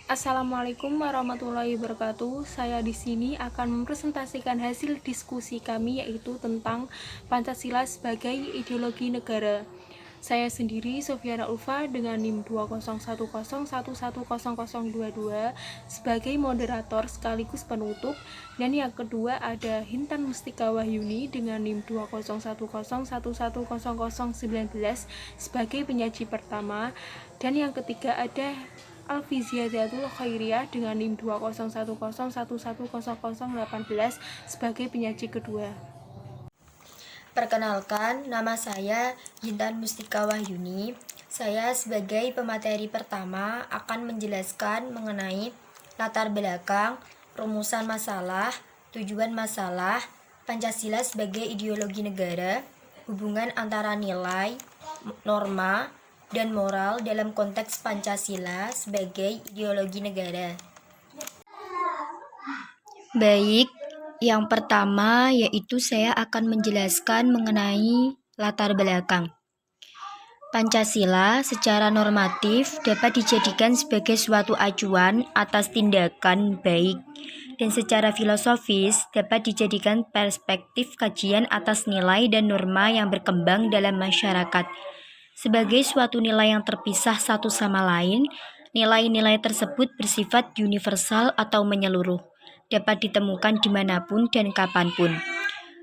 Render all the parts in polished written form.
Assalamualaikum warahmatullahi wabarakatuh. Saya di sini akan mempresentasikan hasil diskusi kami yaitu tentang Pancasila sebagai ideologi negara. Saya sendiri Sofiana Ulfa dengan NIM 20101100022 sebagai moderator sekaligus penutup, dan yang kedua ada Hintan Mustika Wahyuni dengan NIM 20101110019 sebagai penyaji pertama, dan yang ketiga ada Alfiziadatul Khairiyah dengan NIM 20101110018 sebagai penyaji kedua. Perkenalkan, nama saya Hintan Mustika Wahyuni. Saya sebagai pemateri pertama akan menjelaskan mengenai latar belakang, rumusan masalah, tujuan masalah, Pancasila sebagai ideologi negara, hubungan antara nilai, norma, dan moral dalam konteks Pancasila sebagai ideologi negara. Baik, yang pertama yaitu saya akan menjelaskan mengenai latar belakang. Pancasila secara normatif dapat dijadikan sebagai suatu acuan atas tindakan baik, dan secara filosofis dapat dijadikan perspektif kajian atas nilai dan norma yang berkembang dalam masyarakat. Sebagai suatu nilai yang terpisah satu sama lain, nilai-nilai tersebut bersifat universal atau menyeluruh, dapat ditemukan dimanapun dan kapanpun.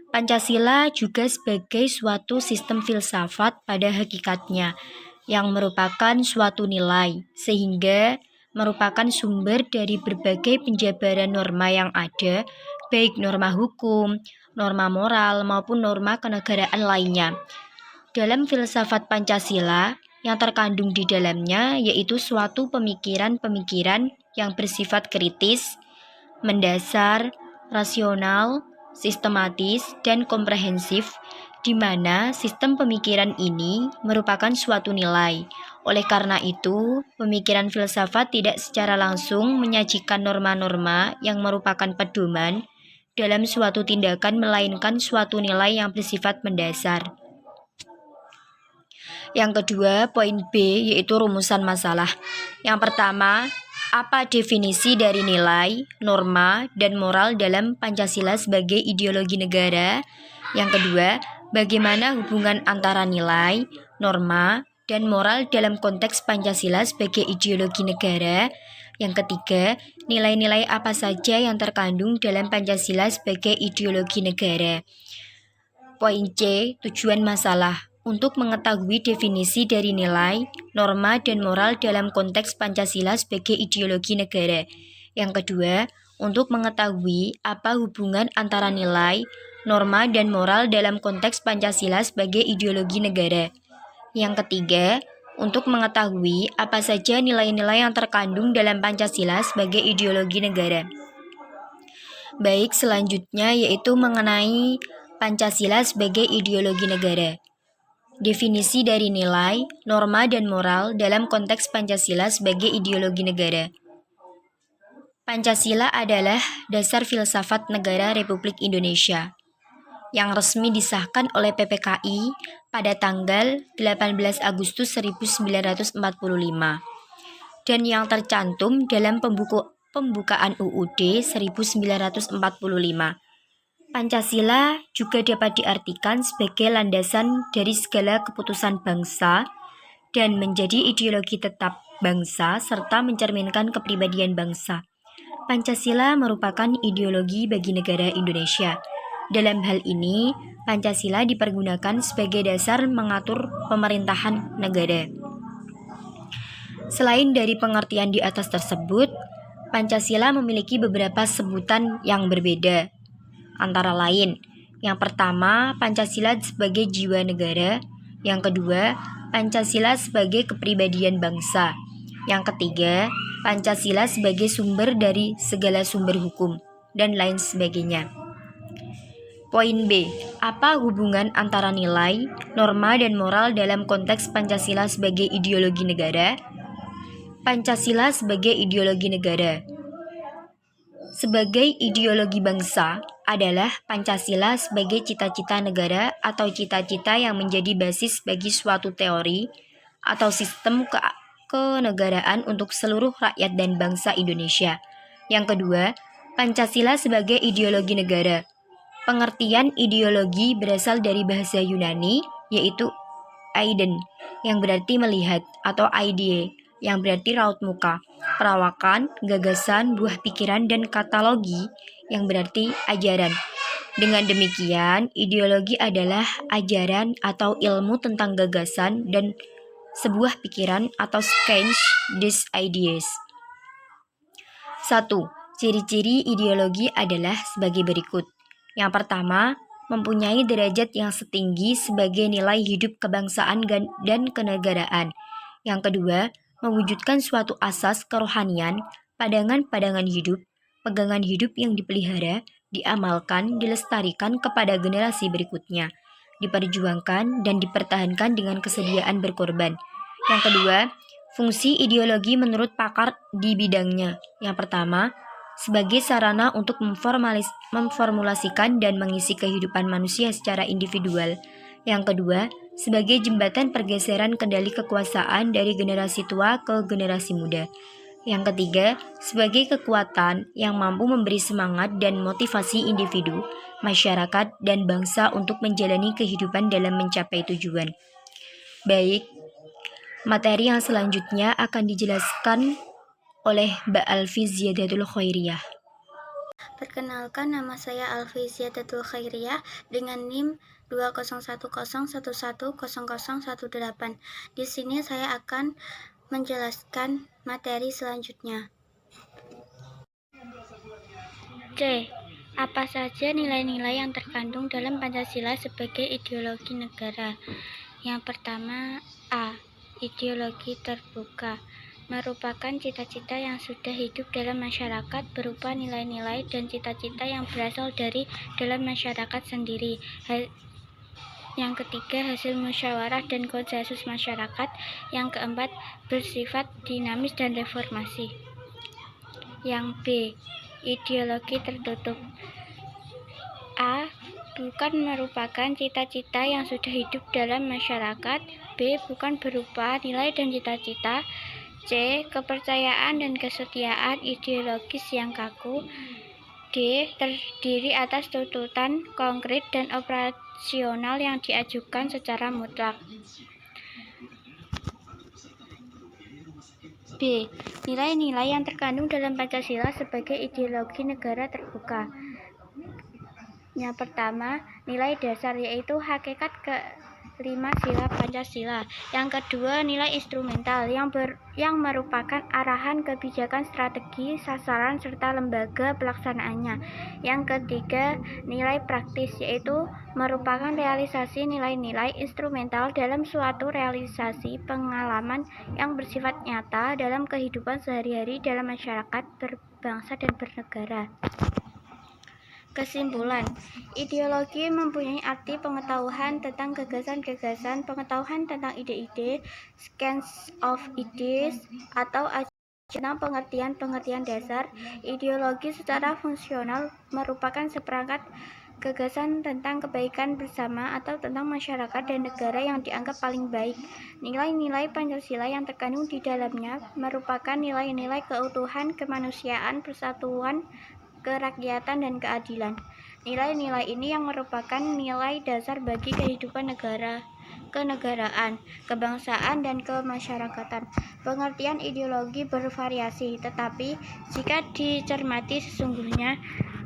Pancasila juga sebagai suatu sistem filsafat pada hakikatnya, yang merupakan suatu nilai, sehingga merupakan sumber dari berbagai penjabaran norma yang ada, baik norma hukum, norma moral, maupun norma kenegaraan lainnya. Dalam filsafat Pancasila, yang terkandung di dalamnya yaitu suatu pemikiran-pemikiran yang bersifat kritis, mendasar, rasional, sistematis, dan komprehensif, di mana sistem pemikiran ini merupakan suatu nilai. Oleh karena itu, pemikiran filsafat tidak secara langsung menyajikan norma-norma yang merupakan pedoman dalam suatu tindakan, melainkan suatu nilai yang bersifat mendasar. Yang kedua, poin B, yaitu rumusan masalah. Yang pertama, apa definisi dari nilai, norma, dan moral dalam Pancasila sebagai ideologi negara? Yang kedua, bagaimana hubungan antara nilai, norma, dan moral dalam konteks Pancasila sebagai ideologi negara? Yang ketiga, nilai-nilai apa saja yang terkandung dalam Pancasila sebagai ideologi negara? Poin C, tujuan masalah. Untuk mengetahui definisi dari nilai, norma, dan moral dalam konteks Pancasila sebagai ideologi negara. Yang kedua, untuk mengetahui apa hubungan antara nilai, norma, dan moral dalam konteks Pancasila sebagai ideologi negara. Yang ketiga, untuk mengetahui apa saja nilai-nilai yang terkandung dalam Pancasila sebagai ideologi negara. Baik, selanjutnya yaitu mengenai Pancasila sebagai ideologi negara. Definisi dari nilai, norma, dan moral dalam konteks Pancasila sebagai ideologi negara. Pancasila adalah dasar filsafat negara Republik Indonesia yang resmi disahkan oleh PPKI pada tanggal 18 Agustus 1945 dan yang tercantum dalam pembukaan UUD 1945. Pancasila juga dapat diartikan sebagai landasan dari segala keputusan bangsa dan menjadi ideologi tetap bangsa serta mencerminkan kepribadian bangsa. Pancasila merupakan ideologi bagi negara Indonesia. Dalam hal ini, Pancasila dipergunakan sebagai dasar mengatur pemerintahan negara. Selain dari pengertian di atas tersebut, Pancasila memiliki beberapa sebutan yang berbeda. Antara lain, yang pertama, Pancasila sebagai jiwa negara. Yang kedua, Pancasila sebagai kepribadian bangsa. Yang ketiga, Pancasila sebagai sumber dari segala sumber hukum, dan lain sebagainya. Poin B, apa hubungan antara nilai, norma, dan moral dalam konteks Pancasila sebagai ideologi negara? Pancasila sebagai ideologi negara. Sebagai ideologi bangsa adalah Pancasila sebagai cita-cita negara atau cita-cita yang menjadi basis bagi suatu teori atau sistem kenegaraan untuk seluruh rakyat dan bangsa Indonesia. Yang kedua, Pancasila sebagai ideologi negara. Pengertian ideologi berasal dari bahasa Yunani, yaitu Aiden, yang berarti melihat, atau idea, yang berarti raut muka, perawakan, gagasan, buah pikiran, dan katalogi, yang berarti ajaran. Dengan demikian, ideologi adalah ajaran atau ilmu tentang gagasan dan sebuah pikiran atau change these ideas. 1. Ciri-ciri ideologi adalah sebagai berikut. Yang pertama, mempunyai derajat yang setinggi sebagai nilai hidup kebangsaan dan kenegaraan. Yang kedua, mewujudkan suatu asas kerohanian, pandangan-pandangan hidup, pegangan hidup yang dipelihara, diamalkan, dilestarikan kepada generasi berikutnya, diperjuangkan dan dipertahankan dengan kesediaan berkorban. Yang kedua, fungsi ideologi menurut pakar di bidangnya. Yang pertama, sebagai sarana untuk memformulasikan dan mengisi kehidupan manusia secara individual. Yang kedua, sebagai jembatan pergeseran kendali kekuasaan dari generasi tua ke generasi muda. Yang ketiga, sebagai kekuatan yang mampu memberi semangat dan motivasi individu, masyarakat, dan bangsa untuk menjalani kehidupan dalam mencapai tujuan. Baik, materi yang selanjutnya akan dijelaskan oleh Mbak Alfi Ziyadatul Khairiyah. Perkenalkan, nama saya Alfi Ziyadatul Khairiyah dengan NIM 20101100018. Di sini saya akan menjelaskan materi selanjutnya. C. Apa saja nilai-nilai yang terkandung dalam Pancasila sebagai ideologi negara? Yang pertama, A. Ideologi terbuka merupakan cita-cita yang sudah hidup dalam masyarakat berupa nilai-nilai dan cita-cita yang berasal dari dalam masyarakat sendiri. Yang ketiga, hasil musyawarah dan konsensus masyarakat. Yang keempat, bersifat dinamis dan reformasi. Yang B, ideologi tertutup. A. Bukan merupakan cita-cita yang sudah hidup dalam masyarakat. B. Bukan berupa nilai dan cita-cita. C. Kepercayaan dan kesetiaan ideologis yang kaku. D. Terdiri atas tuntutan konkret dan operasional yang diajukan secara mutlak. B. Nilai-nilai yang terkandung dalam Pancasila sebagai ideologi negara terbuka. Yang pertama, nilai dasar, yaitu hakikat kelima sila Pancasila. Yang kedua, nilai instrumental yang merupakan arahan kebijakan, strategi, sasaran, serta lembaga pelaksanaannya. Yang ketiga, nilai praktis, yaitu merupakan realisasi nilai-nilai instrumental dalam suatu realisasi pengalaman yang bersifat nyata dalam kehidupan sehari-hari dalam masyarakat berbangsa dan bernegara. Kesimpulan, ideologi mempunyai arti pengetahuan tentang gagasan-gagasan, pengetahuan tentang ide-ide, sense of ideas, atau tentang pengertian-pengertian dasar. Ideologi secara fungsional merupakan seperangkat gagasan tentang kebaikan bersama atau tentang masyarakat dan negara yang dianggap paling baik. Nilai-nilai Pancasila yang terkandung di dalamnya merupakan nilai-nilai keutuhan, kemanusiaan, persatuan, kerakyatan, dan keadilan. Nilai-nilai ini yang merupakan nilai dasar bagi kehidupan negara, kenegaraan, kebangsaan, dan kemasyarakatan. Pengertian ideologi bervariasi, tetapi jika dicermati sesungguhnya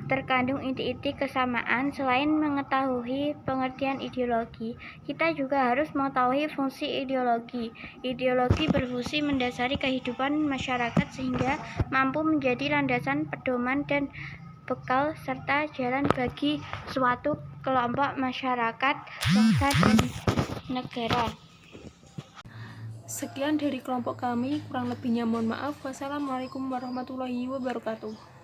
terkandung inti-inti kesamaan. Selain mengetahui pengertian ideologi, kita juga harus mengetahui fungsi ideologi. Ideologi berfungsi mendasari kehidupan masyarakat sehingga mampu menjadi landasan pedoman dan bekal serta jalan bagi suatu kelompok masyarakat, bangsa, dan negara. Sekian dari kelompok kami, kurang lebihnya mohon maaf. Wassalamualaikum warahmatullahi wabarakatuh.